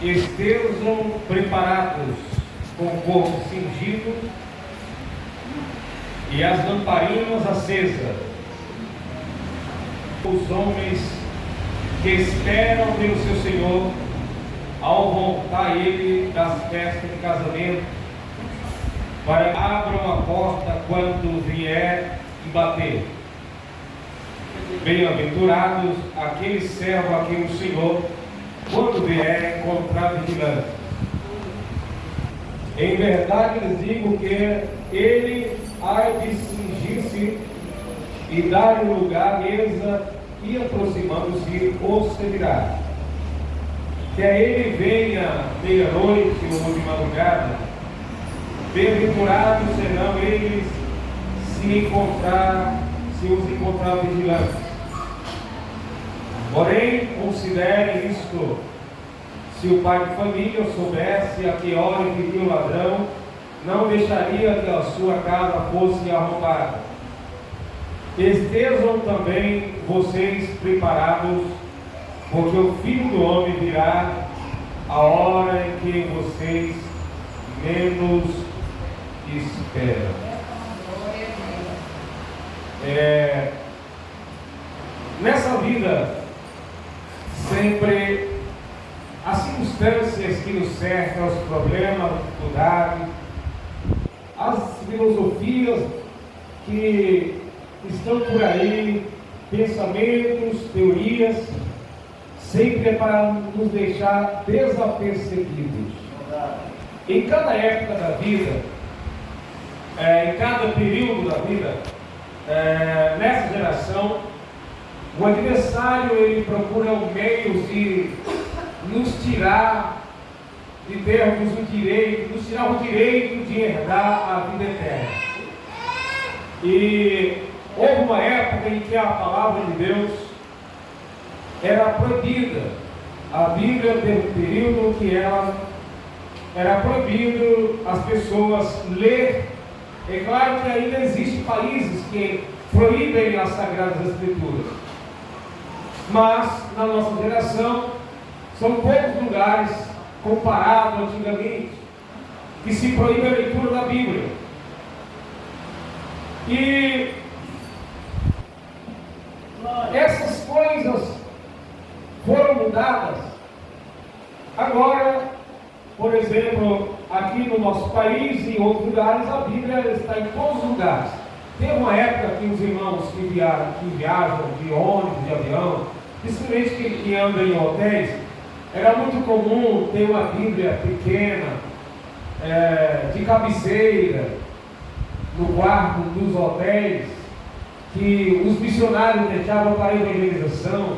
estejam preparados com o corpo cingido e as lamparinas acesas. Os homens que esperam pelo seu Senhor ao voltar ele das festas de casamento, para que abram a porta quando vier e bater. Bem-aventurados aqueles servos a quem o Senhor, quando vier, encontrar vigilante. Em verdade lhes digo que ele há de cingir-se e dar lugar à mesa, e aproximando-se os servirá. Que a ele venha meia-noite ou de madrugada, bem-aventurados serão eles se os encontrar vigilantes. Porém, considerem isto: se o pai de família soubesse a que hora viria o ladrão, não deixaria que a sua casa fosse arrombada. Estejam também vocês preparados, porque o Filho do Homem virá a hora em que vocês menos esperam. Nessa vida, sempre as circunstâncias que nos cercam, os problemas, as dificuldades, as filosofias que estão por aí, pensamentos, teorias, sempre é para nos deixar desapercebidos. Em cada época da vida, em cada período da vida, nessa geração, o adversário ele procura meios de nos tirar, de termos o direito, nos tirar o direito de herdar a vida eterna. E houve uma época em que a palavra de Deus era proibida. A Bíblia teve um período que ela era proibido as pessoas ler. É claro que ainda existem países que proíbem as Sagradas Escrituras, mas na nossa geração são poucos lugares, comparado antigamente, que se proíbe a leitura da Bíblia. E essas coisas foram mudadas. Agora, por exemplo, aqui no nosso país e em outros lugares, a Bíblia está em todos os lugares. Teve uma época que os irmãos que viajam de ônibus, de avião, principalmente que andam em hotéis, era muito comum ter uma Bíblia pequena, de cabeceira, no quarto dos hotéis, que os missionários deixavam para a evangelização.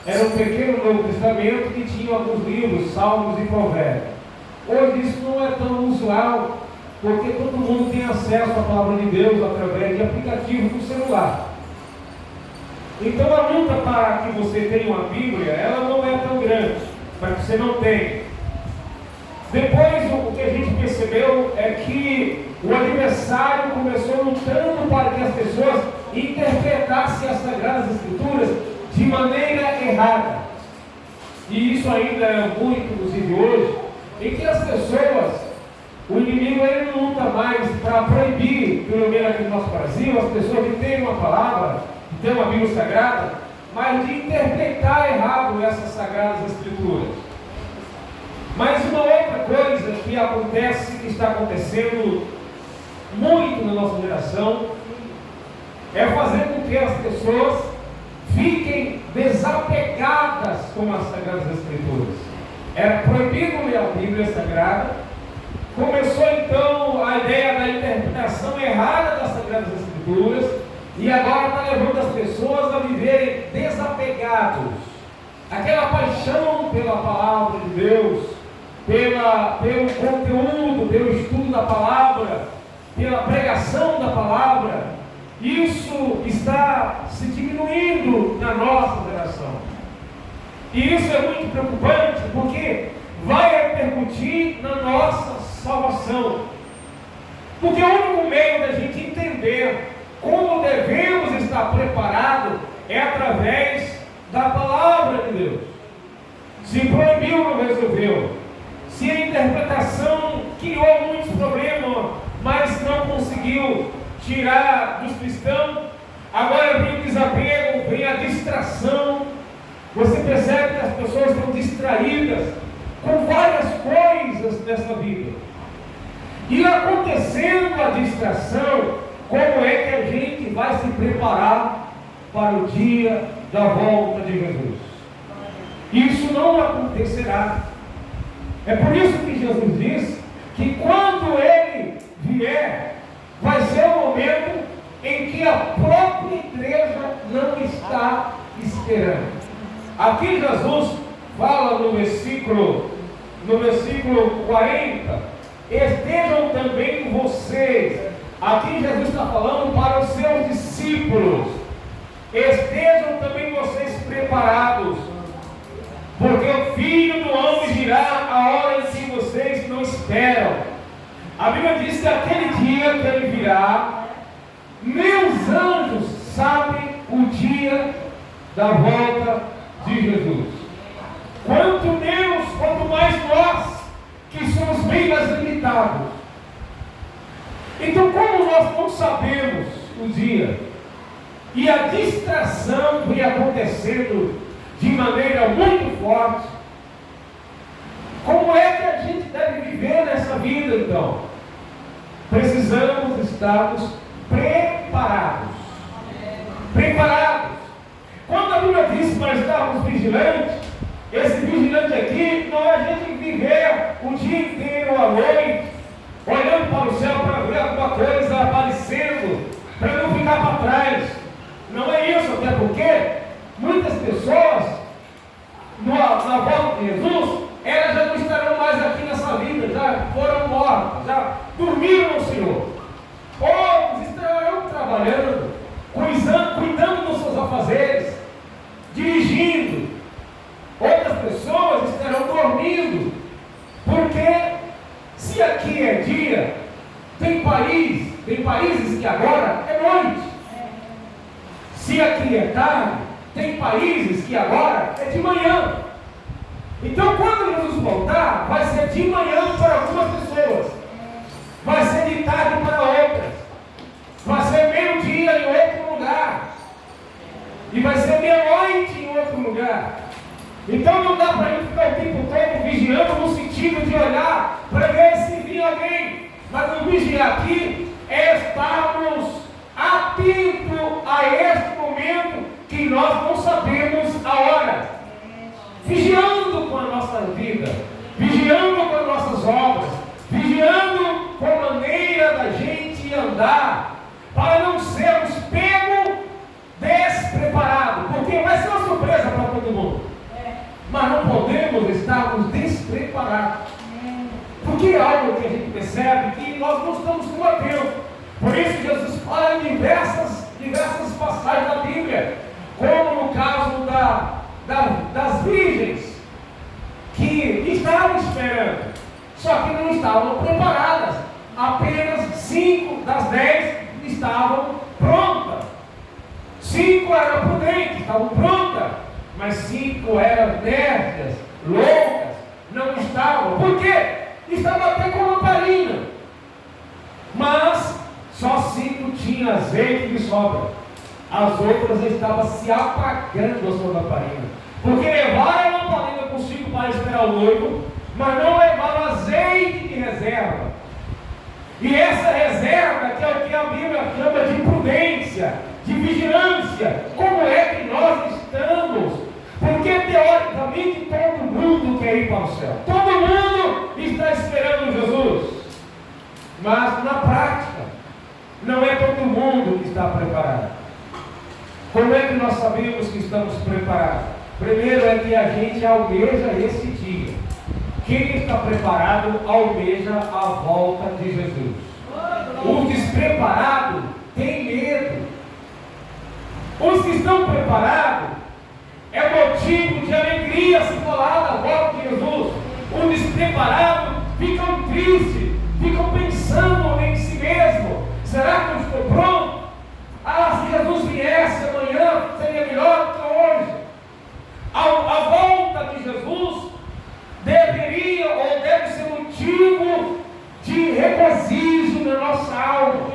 Era um pequeno Novo Testamento que tinha alguns livros, salmos e provérbios. Hoje isso não é tão usual, porque todo mundo tem acesso à palavra de Deus através de aplicativos no celular. Então a luta para que você tenha uma Bíblia, ela não é tão grande, para que você não tenha. Depois o que a gente percebeu é que o adversário começou lutando para que as pessoas interpretassem as Sagradas Escrituras de maneira errada. E isso ainda é muito, inclusive hoje, em que as pessoas, o inimigo ele não luta mais para proibir, pelo menos aqui no nosso Brasil, as pessoas que têm uma palavra, que têm uma Bíblia Sagrada, mas de interpretar errado essas Sagradas Escrituras. Mas uma outra coisa que acontece, que está acontecendo muito na nossa geração, é fazer com que as pessoas fiquem desapegadas com as Sagradas Escrituras. Era proibido ler a Bíblia Sagrada. Começou então a ideia da interpretação errada das Sagradas Escrituras, e agora está levando as pessoas a viverem desapegados. Aquela paixão pela palavra de Deus, pelo conteúdo, pelo estudo da palavra, pela pregação da palavra, isso está se diminuindo na nossa geração. E isso é muito preocupante, porque vai repercutir na nossa salvação. Porque o único meio da gente entender como devemos estar preparados é através da palavra de Deus. Se proibiu, não resolveu. Se a interpretação criou muitos problemas, mas não conseguiu tirar dos cristãos, agora vem o desapego, vem a distração. Você percebe que as pessoas estão distraídas com várias coisas nessa vida. E acontecendo a distração, como é que a gente vai se preparar para o dia da volta de Jesus? Isso não acontecerá. É por isso que Jesus diz que quando Ele vier, vai ser o momento em que a própria igreja não está esperando. Aqui Jesus fala no versículo 40, estejam também vocês. Aqui Jesus está falando para os seus discípulos. Estejam também vocês preparados, porque o Filho do Homem virá a hora em que vocês não esperam. A Bíblia diz que aquele dia que Ele virá, meus anjos sabem o dia da volta de Jesus. Quanto mais nós, que somos bem mais limitados. Então, como nós não sabemos o dia, e a distração vem acontecendo de maneira muito forte, como é que a gente deve viver nessa vida então? Precisamos estarmos preparados. Preparados. Quando a Bíblia diz para estarmos vigilantes, esse vigilante aqui não é a gente viver o dia inteiro à noite, olhando para o céu para ver alguma coisa aparecendo, para não ficar para trás. Não é isso, até porque muitas pessoas, na volta de Jesus, elas já não estarão mais aqui nessa vida, já foram mortas, já dormiram no Senhor. Outros estarão trabalhando, cuidando dos seus afazeres, dirigindo. Outras pessoas estarão dormindo, porque se aqui é dia, tem países que agora é noite. Se aqui é tarde, tem países que agora é de manhã. Então, quando Jesus voltar, vai ser de manhã para algumas pessoas, vai ser de tarde para outras, vai ser meio-dia em outro lugar, e vai ser meia-noite em outro lugar. Então, não dá para a gente ficar o tempo todo vigiando no sentido de olhar para ver se vinha alguém, mas o vigiar aqui é estarmos atentos a este momento que nós não sabemos a hora, vigiando com a nossa vida, vigiando com as nossas obras, vigiando com a maneira da gente andar, para não sermos pegos despreparados, porque vai ser uma surpresa para todo mundo, mas não podemos estarmos despreparados, porque é algo que a gente percebe que nós não estamos combatendo. Por isso Jesus fala em diversas passagens da Bíblia, como no caso das virgens, que estavam esperando, só que não estavam preparadas. Apenas 5 das 10 estavam prontas. 5 eram prudentes, estavam prontas, mas 5 eram nércias, loucas, não estavam. Por quê? Estavam até com lamparina, mas só 5 tinham azeite de sobra. As outras estavam se apagando a sua lamparina, porque levaram a lamparina consigo para esperar o noivo, mas não levaram azeite de reserva. E essa reserva, que é o que a Bíblia chama de prudência, de vigilância. Como é que nós estamos? Porque teoricamente todo mundo quer ir para o céu, todo mundo está esperando Jesus, mas na prática não é todo mundo que está preparado. Como é que nós sabemos que estamos preparados? Primeiro é que a gente almeja esse dia. Quem está preparado almeja a volta de Jesus. O despreparado tem medo. Os que estão preparados é motivo de alegria se falar da volta de Jesus. Os despreparados ficam tristes, ficam pensando em si mesmo. Será que eu estou pronto? Se Jesus viesse amanhã, seria melhor que hoje. A volta de Jesus regozijo na nossa alma.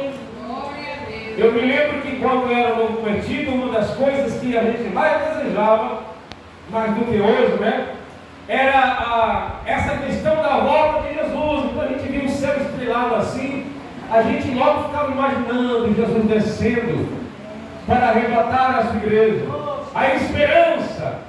Eu me lembro que quando eu era novo convertido, uma das coisas que a gente mais desejava, mais do que hoje, né? Era essa questão da volta de Jesus. Quando a gente via o céu estrelado assim, a gente logo ficava imaginando Jesus descendo para arrebatar a sua igreja. A esperança.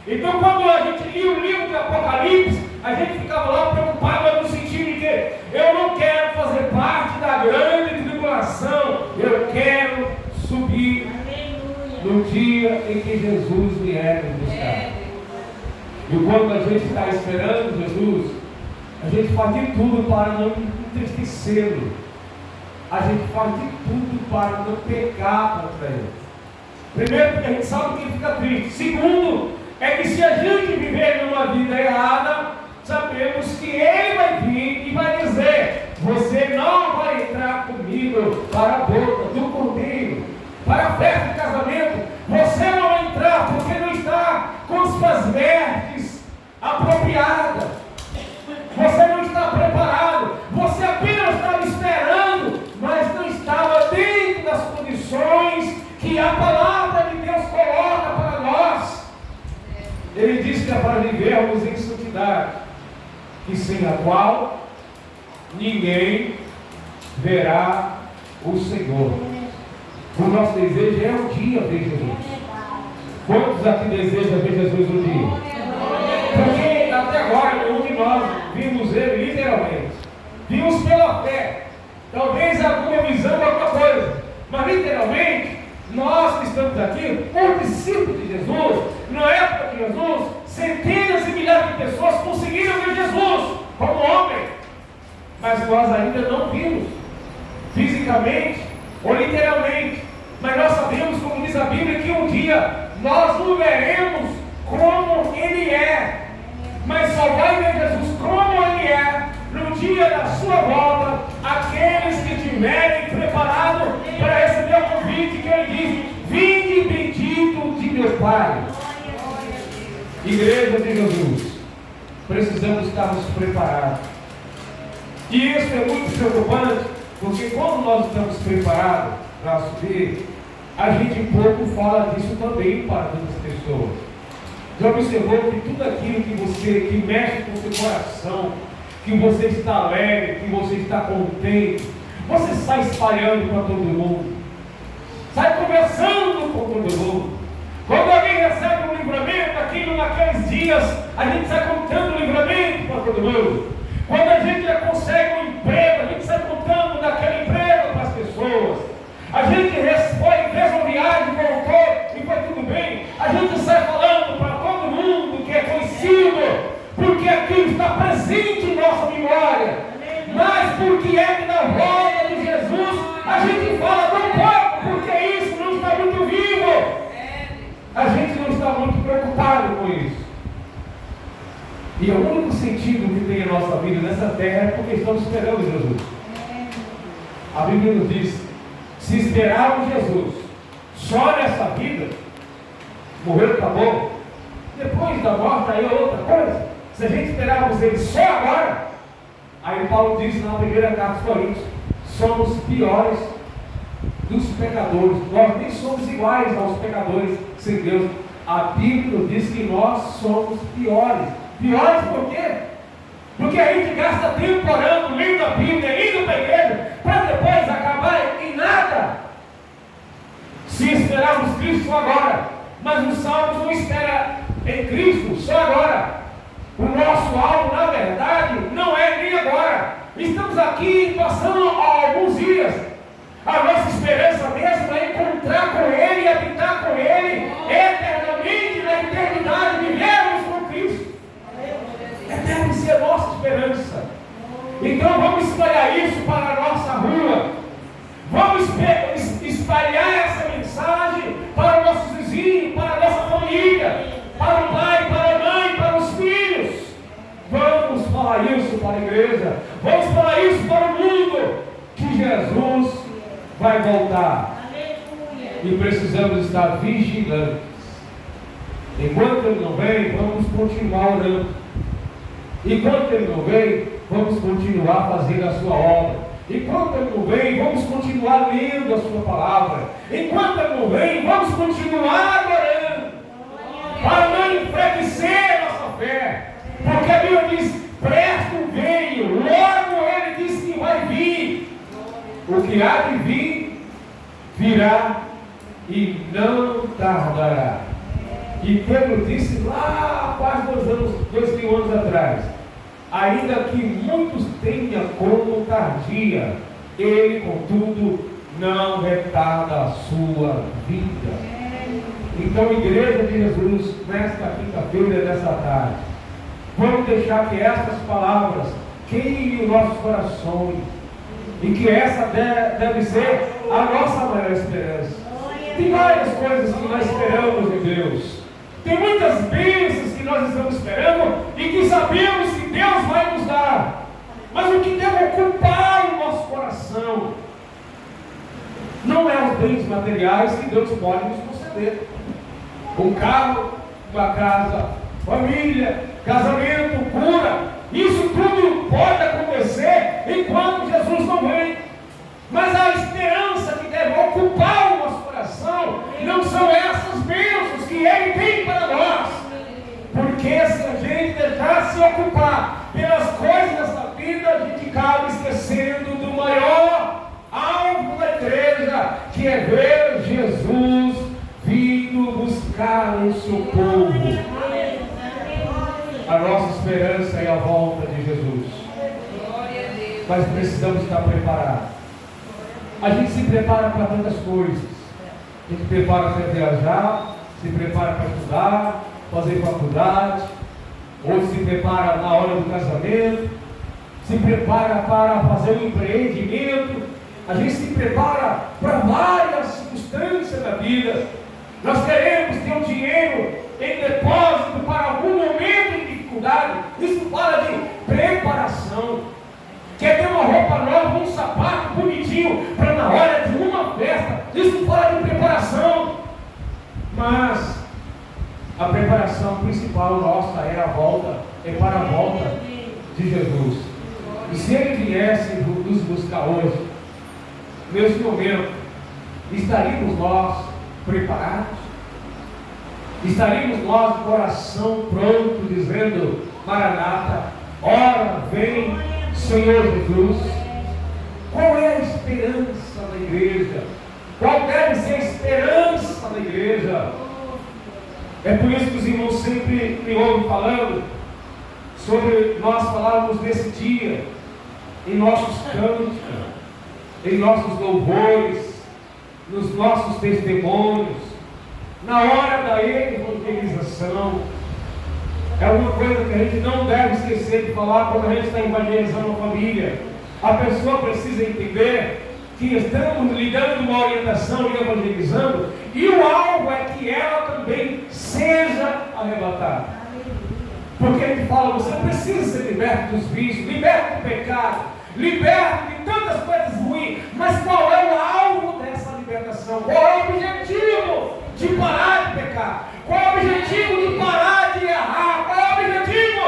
Então, quando a gente lia o livro de Apocalipse, a gente ficava lá preocupado no sentido de que eu não quero fazer parte da grande tribulação, eu quero subir no dia em que Jesus vier nos buscar. E quando a gente está esperando Jesus, a gente faz de tudo para não entristecê-lo. A gente faz de tudo para não pecar contra ele. Primeiro, porque a gente sabe que ele fica triste. Segundo, é que se a gente viver numa vida errada, sabemos que ele vai vir e vai dizer: você não vai entrar comigo para a boca do cordeiro, para a festa de casamento. Você não vai entrar porque não está com suas vestes apropriadas. Você não está preparado. Você apenas estava esperando, mas não estava dentro das condições que a palavra de Deus coloca para nós. Ele diz que é para vivermos em santidade, e sem a qual ninguém verá o Senhor. O nosso desejo é um dia ver Jesus. Quantos aqui desejam ver Jesus um dia? Porque até agora nenhum de nós vimos ele literalmente. Vimos pela fé. Talvez alguma visão, alguma coisa. Mas literalmente, nós que estamos aqui, por discípulos de Jesus, na época de Jesus, centenas e milhares de pessoas conseguiram ver Jesus como homem. Mas nós ainda não vimos fisicamente ou literalmente. Mas nós sabemos, como diz a Bíblia, que um dia nós o veremos como ele é. Mas só vai ver Jesus como ele é no dia da sua volta aqueles que tiverem preparado para receber o convite que ele diz: vinde bendito de meu Pai. Igreja de Jesus, precisamos estarmos preparados. E isso é muito preocupante, porque quando nós estamos preparados para subir, a gente pouco fala disso também para outras pessoas. Já observou que tudo aquilo que mexe com o seu coração, que você está alegre, que você está contente, você sai espalhando para todo mundo, sai conversando com todo mundo. Quando alguém recebe um livramento, aquilo naqueles dias, a gente sai contando o livramento para todo mundo. Quando a gente consegue um emprego, a gente sai contando daquele emprego para as pessoas. A gente fez uma viagem, voltou e foi tudo bem. A gente sai falando para todo mundo que é conhecido, porque aquilo está presente em nossa memória. Mas porque é que na volta de Jesus a gente fala tão pouco, porque isso não está muito vivo. A gente não está muito preocupado com isso. E o único sentido que tem a nossa vida nessa terra é porque estamos esperando Jesus. A Bíblia nos diz: se esperarmos Jesus só nessa vida, morreu, acabou. Depois da morte aí é outra coisa. Se a gente esperarmos ele só agora, aí Paulo diz na primeira carta aos Coríntios: somos piores dos pecadores. Nós nem somos iguais aos pecadores sem Deus. A Bíblia nos diz que nós somos piores. Piores por quê? Porque a gente gasta tempo orando, lendo a Bíblia, indo para a igreja, para depois acabar em nada. Se esperarmos Cristo só agora, mas os salmos não esperam em Cristo só agora. O nosso alvo, na verdade, não é nem agora. Estamos aqui passando alguns dias. A nossa esperança mesmo é encontrar com Ele e habitar com Ele eternamente na eternidade. Vivemos com Cristo. Deve ser a nossa esperança. Então vamos espalhar isso para a nossa rua. Vamos espalhar essa mensagem para os nossos vizinhos, para a nossa família, para o pai, para a mãe, para os filhos. Vamos falar isso para a igreja. Vamos falar isso para o mundo, que Jesus vai voltar. E precisamos estar vigilantes. Enquanto Ele não vem, vamos continuar orando. Enquanto Ele não vem, vamos continuar fazendo a sua obra. Enquanto Ele não vem, vamos continuar lendo a sua palavra. Enquanto Ele não vem, vamos continuar adorando, para não enfraquecer nossa fé. Porque a Bíblia diz: presto veio, logo Ele disse que vai vir. O que há de vir, virá e não tardará. E Pedro disse lá há quase 2000 anos atrás: ainda que muitos tenham como tardia, Ele, contudo, não retarda a sua vida. Então, Igreja de Jesus, nesta quinta-feira dessa tarde, vamos deixar que essas palavras queimem os nossos corações, e que essa deve ser a nossa maior esperança. Tem várias coisas que nós esperamos em Deus. Tem muitas bênçãos que nós estamos esperando e que sabemos que Deus vai nos dar. Mas o que deve ocupar o nosso coração não é os bens materiais que Deus pode nos conceder. Um carro, uma casa, família, casamento, cura. Isso tudo pode acontecer enquanto Jesus não vem. Mas a esperança que deve ocupar o nosso coração não são essas bênçãos que Ele tem para nós. Porque se a gente deixar se ocupar pelas coisas dessa vida, a gente acaba esquecendo do maior alvo da igreja, que é ver Jesus vindo buscar o seu povo. A nossa esperança é a volta de Jesus. Mas precisamos estar preparados. A gente se prepara para tantas coisas. A gente prepara para viajar, se prepara para estudar, fazer faculdade, ou se prepara na hora do casamento, se prepara para fazer um empreendimento. A gente se prepara para várias circunstâncias da vida. Nós queremos ter um dinheiro em depósito para algum momento de dificuldade. Isso fala de preparação. Quer ter uma roupa nova, um sapato bonitinho para na hora de uma festa. Isso fala de preparação. Mas a preparação principal nossa é para a volta de Jesus. E se Ele viesse nos buscar hoje, nesse momento, estaríamos nós preparados? Estaríamos nós de coração pronto, dizendo: Maranata, ora vem Senhor Jesus? Qual é a esperança da igreja? Qual deve ser a esperança da igreja? É por isso que os irmãos sempre me ouvem falando sobre nós falarmos desse dia em nossos cânticos, em nossos louvores, nos nossos testemunhos, na hora da evangelização. É uma coisa que a gente não deve esquecer de falar quando a gente está evangelizando a família. A pessoa precisa entender que estamos lhe dando uma orientação e evangelizando, e o alvo é que ela também seja arrebatada. Porque a gente fala: você precisa ser liberto dos vícios, liberto do pecado, liberto de tantas coisas ruins. Mas qual é o alvo dessa libertação? Qual é o objetivo de parar de pecar? Qual é o objetivo de parar de errar? Qual é o objetivo?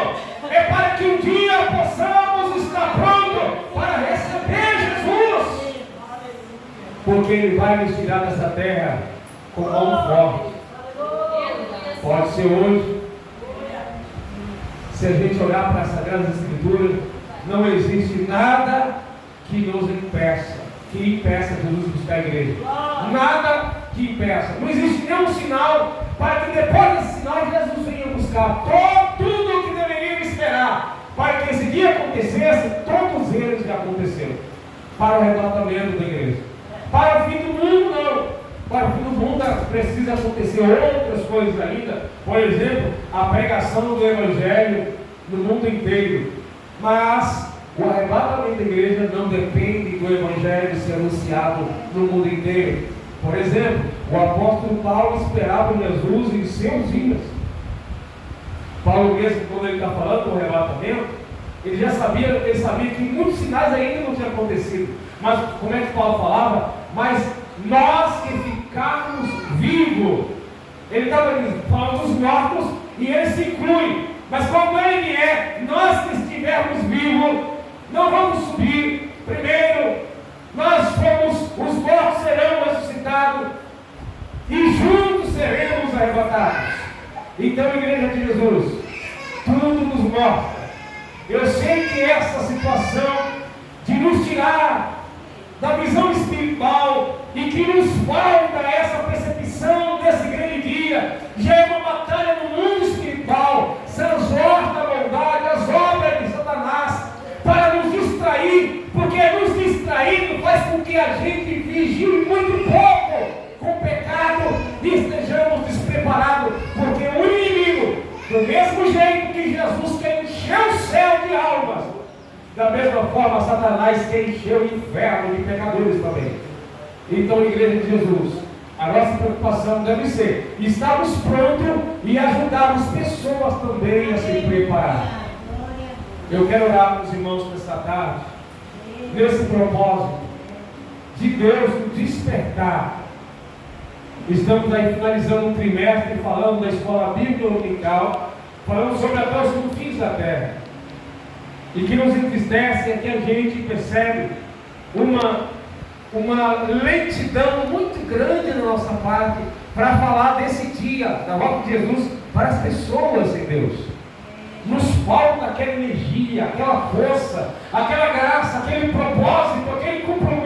É para que um dia possamos estar prontos para receber Jesus. Porque Ele vai nos tirar dessa terra com mão forte. Pode ser hoje. Se a gente olhar para as Sagradas Escrituras, não existe nada que nos impeça Jesus de buscar a igreja. Nada que impeça. Não existe nenhum sinal para que depois desse sinal Jesus venha buscar tudo o que deveríamos esperar para que esse dia acontecesse. Todos eles já aconteceram para o arrebatamento da igreja. Para o fim do mundo, não. Para o fim do mundo precisa acontecer outras coisas ainda. Por exemplo, a pregação do Evangelho no mundo inteiro. Mas o arrebatamento da igreja não depende do Evangelho ser anunciado no mundo inteiro. Por exemplo, o apóstolo Paulo esperava Jesus em seus dias. Paulo mesmo, quando ele está falando do arrebatamento, ele sabia que muitos sinais ainda não tinham acontecido. Mas como é que Paulo falava? Mas nós que ficarmos vivos. Ele estava falando dos mortos, e ele se inclui. Mas quando Ele vier, nós que estivermos vivos, não vamos subir. Primeiro, os mortos serão ressuscitados e juntos seremos arrebatados. Então, Igreja de Jesus, tudo nos mostra. Eu sei que essa situação de nos tirar da visão espiritual e que nos falta essa percepção desse grande dia, já é uma batalha no mundo espiritual. São as obras da maldade, as obras de Satanás, para nos distrair, porque nos distraindo faz com que a gente vigie muito pouco com o pecado e estejamos despreparados, porque o inimigo, do mesmo jeito que Jesus quer encher o céu de almas, da mesma forma Satanás quer encher o inferno de pecadores também. Então, Igreja de Jesus, a nossa preocupação deve ser estarmos prontos e ajudarmos pessoas também a se preparar. Eu quero orar para os irmãos nesta tarde, nesse propósito de Deus nos despertar. Estamos aí finalizando um trimestre falando da escola bíblica dominical, falando sobre até os confins da terra. E que nos entristece é que a gente percebe uma lentidão muito grande da nossa parte para falar desse dia, da volta de Jesus, para as pessoas em Deus. Nos falta aquela energia, aquela força, aquela graça, aquele propósito, aquele compromisso